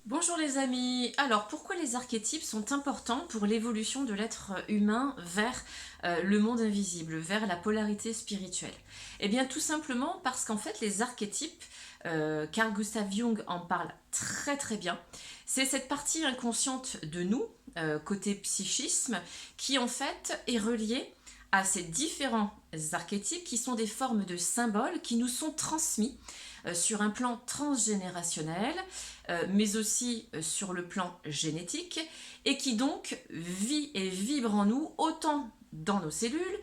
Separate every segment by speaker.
Speaker 1: Bonjour les amis. Alors pourquoi les archétypes sont importants pour l'évolution de l'être humain vers le monde invisible, vers la polarité spirituelle? Eh bien tout simplement parce qu'en fait les archétypes, Carl Gustav Jung en parle très très bien, c'est cette partie inconsciente de nous, côté psychisme, qui en fait est reliée à ces différents archétypes qui sont des formes de symboles qui nous sont transmis sur un plan transgénérationnel, mais aussi sur le plan génétique, et qui donc vit et vibre en nous autant dans nos cellules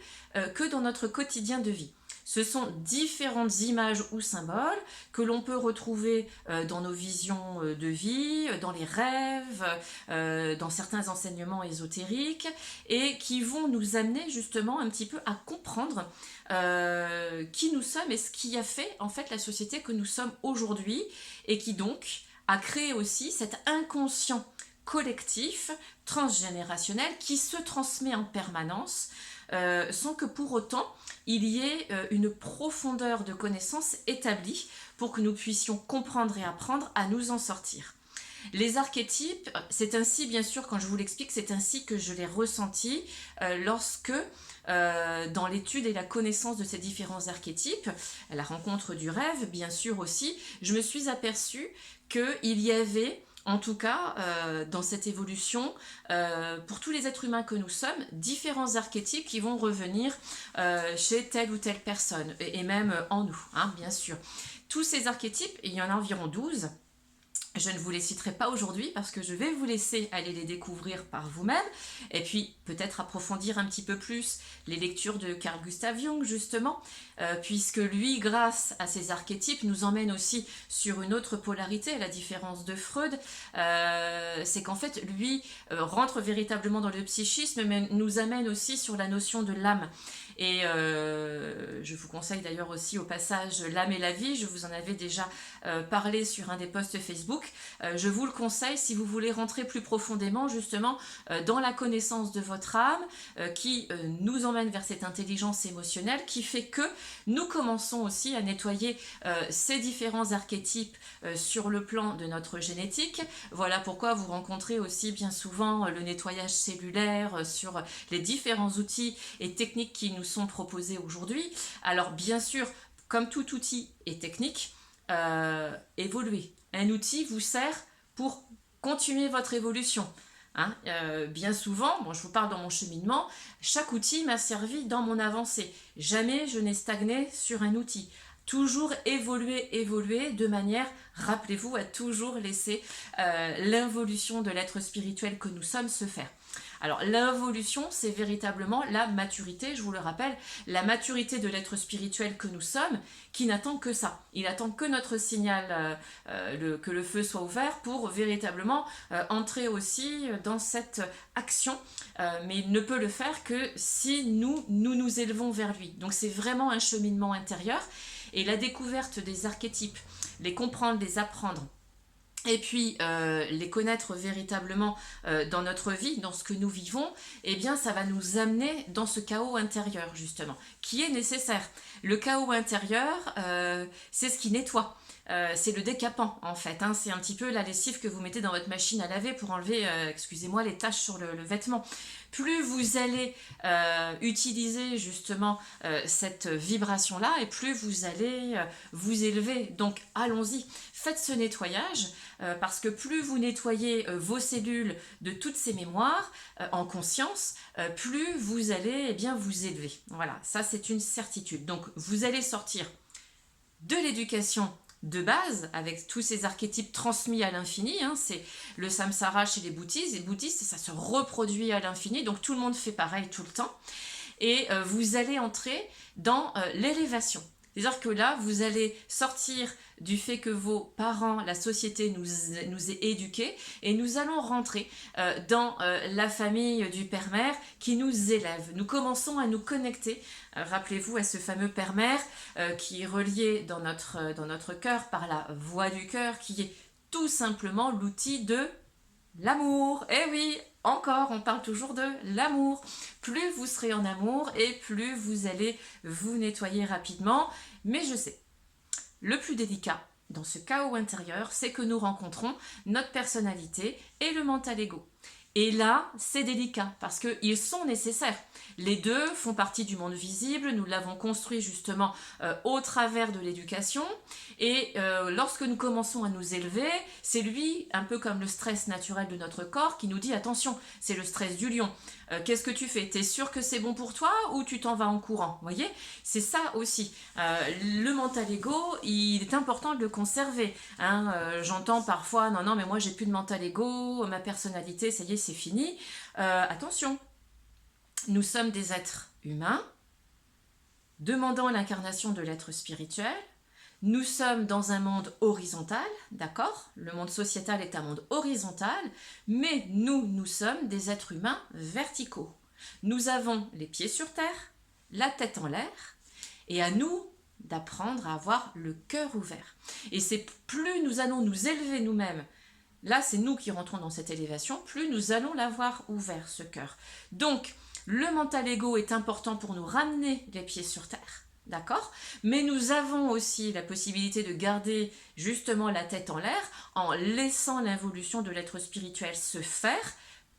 Speaker 1: que dans notre quotidien de vie. Ce sont différentes images ou symboles que l'on peut retrouver dans nos visions de vie, dans les rêves, dans certains enseignements ésotériques, et qui vont nous amener justement un petit peu à comprendre qui nous sommes et ce qui a fait en fait la société que nous sommes aujourd'hui, et qui donc a créé aussi cet inconscient collectif transgénérationnel qui se transmet en permanence sans que pour autant il y ait une profondeur de connaissances établie pour que nous puissions comprendre et apprendre à nous en sortir. Les archétypes, c'est ainsi, bien sûr, quand je vous l'explique, c'est ainsi que je l'ai ressenti lorsque, dans l'étude et la connaissance de ces différents archétypes, la rencontre du rêve, bien sûr aussi, je me suis aperçue qu'il y avait en tout cas, dans cette évolution, pour tous les êtres humains que nous sommes, différents archétypes qui vont revenir chez telle ou telle personne, et même en nous, hein, bien sûr. Tous ces archétypes, il y en a environ 12. Je ne vous les citerai pas aujourd'hui parce que je vais vous laisser aller les découvrir par vous-même et puis peut-être approfondir un petit peu plus les lectures de Carl Gustav Jung justement, puisque lui, grâce à ses archétypes, nous emmène aussi sur une autre polarité, à la différence de Freud. C'est qu'en fait, lui rentre véritablement dans le psychisme, mais nous amène aussi sur la notion de l'âme. Et je vous conseille d'ailleurs aussi au passage L'âme et la vie, je vous en avais déjà parlé sur un des posts Facebook. Je vous le conseille si vous voulez rentrer plus profondément justement dans la connaissance de votre âme qui nous emmène vers cette intelligence émotionnelle qui fait que nous commençons aussi à nettoyer ces différents archétypes sur le plan de notre génétique. Voilà pourquoi vous rencontrez aussi bien souvent le nettoyage cellulaire sur les différents outils et techniques qui nous sont proposés aujourd'hui. Alors bien sûr, comme tout outil est technique, évoluer. Un outil vous sert pour continuer votre évolution. Hein, bien souvent, bon, je vous parle dans mon cheminement, chaque outil m'a servi dans mon avancée. Jamais je n'ai stagné sur un outil. Toujours évoluer de manière, rappelez-vous, à toujours laisser l'involution de l'être spirituel que nous sommes se faire. Alors l'involution, c'est véritablement la maturité, je vous le rappelle, la maturité de l'être spirituel que nous sommes, qui n'attend que ça. Il attend que notre signal, que le feu soit ouvert pour véritablement entrer aussi dans cette action, mais il ne peut le faire que si nous élevons vers lui. Donc c'est vraiment un cheminement intérieur, et la découverte des archétypes, les comprendre, les apprendre, et puis les connaître véritablement dans notre vie, dans ce que nous vivons, eh bien ça va nous amener dans ce chaos intérieur justement, qui est nécessaire. Le chaos intérieur, c'est ce qui nettoie. C'est le décapant en fait, hein. C'est un petit peu la lessive que vous mettez dans votre machine à laver pour enlever, excusez-moi, les taches sur le vêtement. Plus vous allez utiliser justement cette vibration-là, et plus vous allez vous élever. Donc allons-y, faites ce nettoyage, parce que plus vous nettoyez vos cellules de toutes ces mémoires en conscience, plus vous allez bien vous élever. Voilà, ça c'est une certitude. Donc vous allez sortir de l'éducation de base, avec tous ces archétypes transmis à l'infini, hein, c'est le samsara chez les bouddhistes, et les bouddhistes, ça se reproduit à l'infini, donc tout le monde fait pareil tout le temps, et vous allez entrer dans l'élévation. C'est-à-dire que là, vous allez sortir du fait que vos parents, la société nous ait éduqués, et nous allons rentrer dans la famille du père-mère qui nous élève. Nous commençons à nous connecter, rappelez-vous, à ce fameux père-mère qui est relié dans notre cœur par la voix du cœur, qui est tout simplement l'outil de l'amour. Eh oui, encore, on parle toujours de l'amour. Plus vous serez en amour et plus vous allez vous nettoyer rapidement. Mais je sais, le plus délicat, dans ce chaos intérieur, c'est que nous rencontrons notre personnalité et le mental ego. Et là, c'est délicat parce qu'ils sont nécessaires. Les deux font partie du monde visible, nous l'avons construit justement au travers de l'éducation. Et lorsque nous commençons à nous élever, c'est lui, un peu comme le stress naturel de notre corps, qui nous dit attention, c'est le stress du lion. Qu'est-ce que tu fais? T'es sûr que c'est bon pour toi ou tu t'en vas en courant? Vous voyez, c'est ça aussi. Le mental ego, il est important de le conserver. Hein. J'entends parfois, non, mais moi j'ai plus de mental ego, ma personnalité, ça y est, c'est fini. Attention, nous sommes des êtres humains, demandant l'incarnation de l'être spirituel. Nous sommes dans un monde horizontal, d'accord? Le monde sociétal est un monde horizontal, mais nous sommes des êtres humains verticaux. Nous avons les pieds sur terre, la tête en l'air, et à nous d'apprendre à avoir le cœur ouvert. Et c'est plus nous allons nous élever nous-mêmes, là c'est nous qui rentrons dans cette élévation, plus nous allons l'avoir ouvert, ce cœur. Donc, le mental ego est important pour nous ramener les pieds sur terre. D'accord? Mais nous avons aussi la possibilité de garder justement la tête en l'air en laissant l'involution de l'être spirituel se faire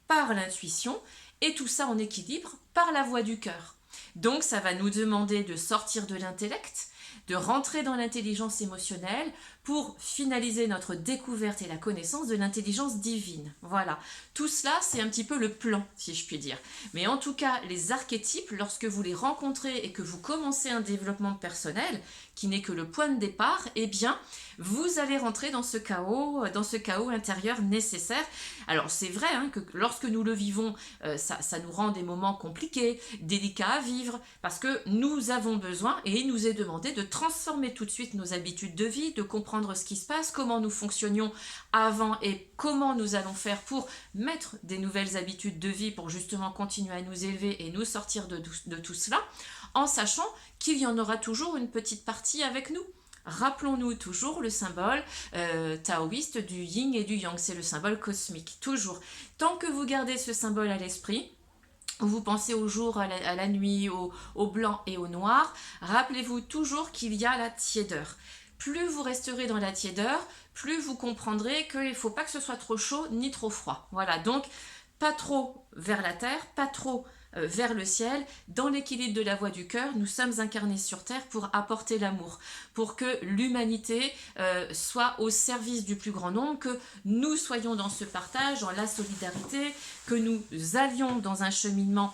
Speaker 1: par l'intuition et tout ça en équilibre par la voie du cœur. Donc ça va nous demander de sortir de l'intellect, de rentrer dans l'intelligence émotionnelle pour finaliser notre découverte et la connaissance de l'intelligence divine. Voilà, tout cela c'est un petit peu le plan, si je puis dire. Mais en tout cas, les archétypes, lorsque vous les rencontrez et que vous commencez un développement personnel, qui n'est que le point de départ, eh bien, vous allez rentrer dans ce chaos intérieur nécessaire. Alors c'est vrai hein, que lorsque nous le vivons, ça nous rend des moments compliqués, délicats à vivre, parce que nous avons besoin, et il nous est demandé de transformer tout de suite nos habitudes de vie, de comprendre ce qui se passe, comment nous fonctionnions avant et comment nous allons faire pour mettre des nouvelles habitudes de vie pour justement continuer à nous élever et nous sortir de tout cela, en sachant qu'il y en aura toujours une petite partie avec nous. Rappelons-nous toujours le symbole taoïste du yin et du yang, c'est le symbole cosmique, toujours. Tant que vous gardez ce symbole à l'esprit, vous pensez au jour, à la nuit, au blanc et au noir, rappelez-vous toujours qu'il y a la tiédeur. Plus vous resterez dans la tiédeur, plus vous comprendrez qu'il ne faut pas que ce soit trop chaud ni trop froid. Voilà, donc pas trop vers la terre, pas trop vers le ciel. Dans l'équilibre de la voie du cœur, nous sommes incarnés sur terre pour apporter l'amour, pour que l'humanité soit au service du plus grand nombre, que nous soyons dans ce partage, dans la solidarité, que nous allions dans un cheminement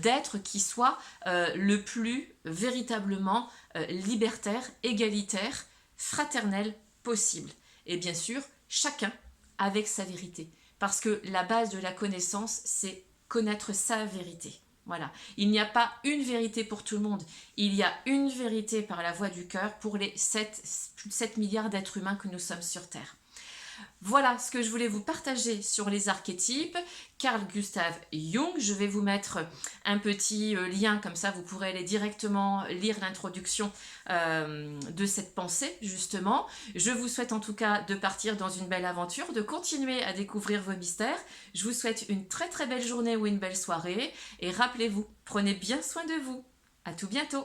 Speaker 1: d'être qui soit le plus véritablement libertaire, égalitaire, fraternel possible. Et bien sûr, chacun avec sa vérité. Parce que la base de la connaissance, c'est connaître sa vérité. Voilà. Il n'y a pas une vérité pour tout le monde. Il y a une vérité par la voie du cœur pour les plus de 7 milliards d'êtres humains que nous sommes sur Terre. Voilà ce que je voulais vous partager sur les archétypes. Carl Gustav Jung, je vais vous mettre un petit lien, comme ça vous pourrez aller directement lire l'introduction de cette pensée, justement. Je vous souhaite en tout cas de partir dans une belle aventure, de continuer à découvrir vos mystères. Je vous souhaite une très très belle journée ou une belle soirée. Et rappelez-vous, prenez bien soin de vous. À tout bientôt.